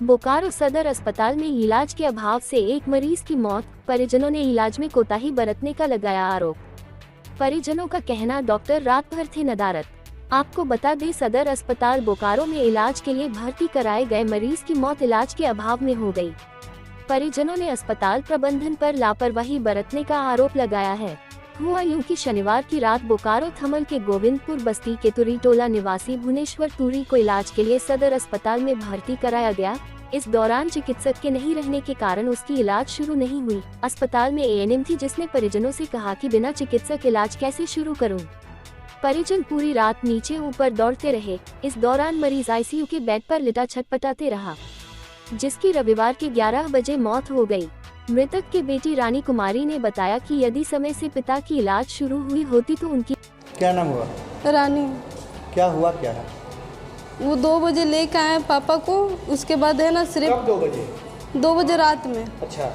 बोकारो सदर अस्पताल में इलाज के अभाव से एक मरीज की मौत, परिजनों ने इलाज में कोताही बरतने का लगाया आरोप। परिजनों का कहना, डॉक्टर रात भर थे नदारत। आपको बता दें, सदर अस्पताल बोकारो में इलाज के लिए भर्ती कराए गए मरीज की मौत इलाज के अभाव में हो गई। परिजनों ने अस्पताल प्रबंधन पर लापरवाही बरतने का आरोप लगाया है। हुआ यूं कि शनिवार की रात बोकारो थमल के गोविंदपुर बस्ती के तुरी टोला निवासी भुवनेश्वर तुरी को इलाज के लिए सदर अस्पताल में भर्ती कराया गया। इस दौरान चिकित्सक के नहीं रहने के कारण उसकी इलाज शुरू नहीं हुई। अस्पताल में एएनएम थी, जिसने परिजनों से कहा कि बिना चिकित्सक इलाज कैसे शुरू करूं। परिजन पूरी रात नीचे ऊपर दौड़ते रहे। इस दौरान मरीज आईसीयू के बेड पर लिटा छटपटाते रहा, जिसकी रविवार के 11 बजे मौत हो गई। मृतक की बेटी रानी कुमारी ने बताया कि यदि समय से पिता की इलाज शुरू हुई होती तो उनकी। क्या नाम हुआ? रानी। क्या हुआ क्या है? वो 2 बजे लेके आए पापा को, उसके बाद है ना सिर्फ कब 2 बजे? 2 बजे रात में। अच्छा।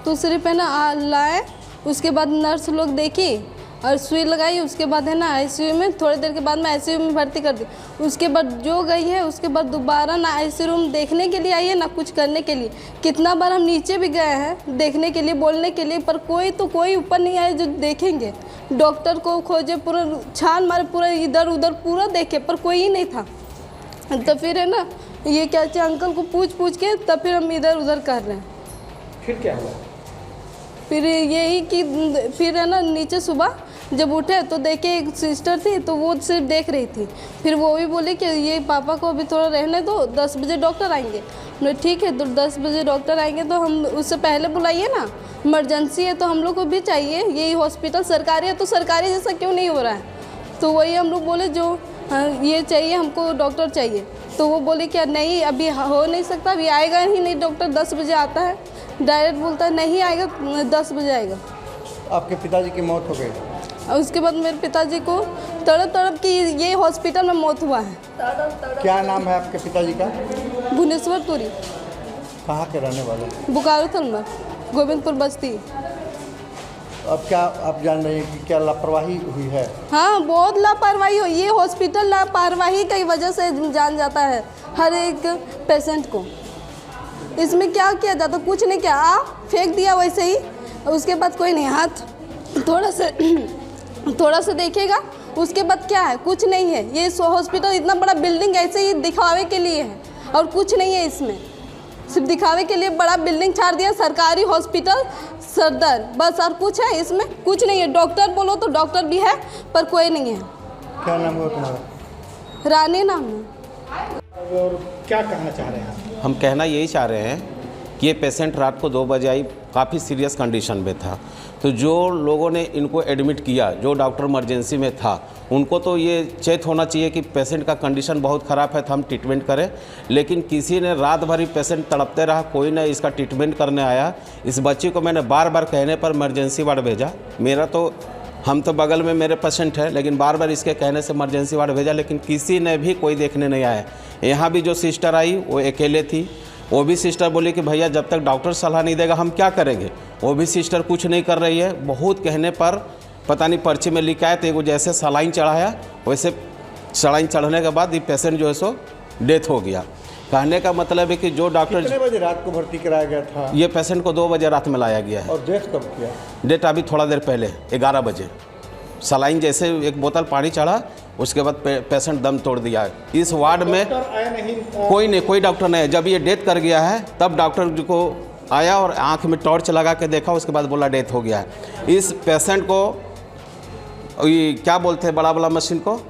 तो सिर्फ है ना लाए, उसके बाद नर्स लोग देखी और सुई लगाई। उसके बाद है ना आईसीयू में, थोड़ी देर के बाद मैं आईसीयू में भर्ती कर दी। उसके बाद जो गई है, उसके बाद दोबारा ना आईसीयू रूम देखने के लिए आई है ना कुछ करने के लिए। कितना बार हम नीचे भी गए हैं देखने के लिए, बोलने के लिए, पर कोई ऊपर नहीं आए जो देखेंगे। डॉक्टर को खोजे, पूरा छान मारे, पूरा इधर उधर पूरा देखे, पर कोई ही नहीं था। तो फिर है ना ये क्या चाहिए अंकल को पूछ के तब फिर हम इधर उधर कर रहे हैं। फिर क्या हुआ? फिर यही कि फिर है ना नीचे सुबह जब उठे तो देखे एक सिस्टर थी, तो वो सिर्फ देख रही थी। फिर वो भी बोली कि ये पापा को अभी थोड़ा रहने दो, 10 बजे डॉक्टर आएंगे। हमने ठीक है, तो 10 बजे डॉक्टर आएंगे तो हम उससे पहले बुलाइए ना, इमरजेंसी है तो हम लोग को भी चाहिए। यही हॉस्पिटल सरकारी है तो सरकारी जैसा क्यों नहीं हो रहा है। तो वही हम लोग बोले जो ये चाहिए, हमको डॉक्टर चाहिए। तो वो बोले कि नहीं अभी हो नहीं सकता, अभी आएगा ही नहीं डॉक्टर, 10 बजे आता है। डायरेक्ट बोलता है नहीं आएगा, 10 बजे आएगा। आपके पिताजी की मौत हो गई और उसके बाद मेरे पिताजी को तड़प की ये हॉस्पिटल में मौत हुआ है। क्या नाम है आपके पिताजी का? भुवनेश्वर तुरी। कहाँ के रहने वाले? बोकारो थलमल, गोविंदपुर बस्ती। अब क्या आप जान रहे हैं कि क्या लापरवाही हुई है? हाँ, बहुत लापरवाही हुई। ये हॉस्पिटल लापरवाही की वजह से जान जाता है हर एक पेशेंट को। इसमें क्या किया जाता? कुछ नहीं किया, फेंक दिया वैसे ही। उसके बाद कोई नहीं, हाथ थोड़ा सा देखेगा, उसके बाद क्या है? कुछ नहीं है। ये हॉस्पिटल इतना बड़ा बिल्डिंग ऐसे ही दिखावे के लिए है और कुछ नहीं है इसमें। सिर्फ दिखावे के लिए बड़ा बिल्डिंग छाड़ दिया, सरकारी हॉस्पिटल सदर, बस। और कुछ है इसमें? कुछ नहीं है। डॉक्टर बोलो तो डॉक्टर भी है पर कोई नहीं है। क्या नाम हुआ तुम्हारा? रानी नाम है। और क्या कहना चाह रहे हैं? हम कहना यही चाह रहे हैं कि ये पेशेंट रात को 2 बजे आई, काफ़ी सीरियस कंडीशन में था। तो जो लोगों ने इनको एडमिट किया, जो डॉक्टर इमरजेंसी में था, उनको तो ये चेत होना चाहिए कि पेशेंट का कंडीशन बहुत ख़राब है तो हम ट्रीटमेंट करें। लेकिन किसी ने रात भर ही पेशेंट तड़पते रहा, कोई ना इसका ट्रीटमेंट करने आया। इस बच्ची को मैंने बार बार कहने पर इमरजेंसी वार्ड भेजा। हम तो बगल में मेरे पेशेंट है, लेकिन बार बार इसके कहने से इमरजेंसी वार्ड भेजा, लेकिन किसी ने भी कोई देखने नहीं आया। यहाँ भी जो सिस्टर आई वो अकेले थी। वो भी सिस्टर बोली कि भैया जब तक डॉक्टर सलाह नहीं देगा हम क्या करेंगे। वो भी सिस्टर कुछ नहीं कर रही है। बहुत कहने पर पता नहीं पर्ची में लिखा है, तो वो जैसे सलाइन चढ़ाया वैसे सलाइन चढ़ने के बाद ये पेशेंट जो है सो डेथ हो गया। कहने का मतलब है कि जो डॉक्टर कितने बजे रात को भर्ती कराया गया था? ये पेशेंट को 2 बजे रात में लाया गया है। और डेथ कब किया? डेथ अभी थोड़ा देर पहले 11 बजे। सलाइन जैसे एक बोतल पानी चढ़ा, उसके बाद पेशेंट दम तोड़ दिया। इस वार्ड में कोई डॉक्टर नहीं है। जब ये डेथ कर गया है तब डॉक्टर को आया और आंख में टॉर्च लगा के देखा, उसके बाद बोला डेथ हो गया है। इस पेशेंट को ये क्या बोलते हैं, बड़ा मशीन को,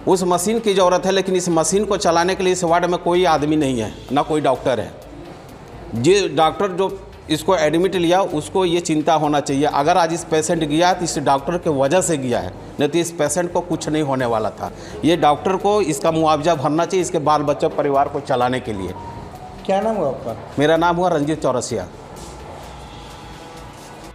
उस मशीन की ज़रूरत है, लेकिन इस मशीन को चलाने के लिए इस वार्ड में कोई आदमी नहीं है, ना कोई डॉक्टर है। ये डॉक्टर जो इसको एडमिट लिया उसको ये चिंता होना चाहिए, अगर आज इस पेशेंट गया तो इस डॉक्टर के वजह से गया है, नहीं तो इस पेशेंट को कुछ नहीं होने वाला था। ये डॉक्टर को इसका मुआवजा भरना चाहिए, इसके बाल बच्चों परिवार को चलाने के लिए। क्या नाम हुआ आपका? मेरा नाम हुआ रंजीत चौरसिया।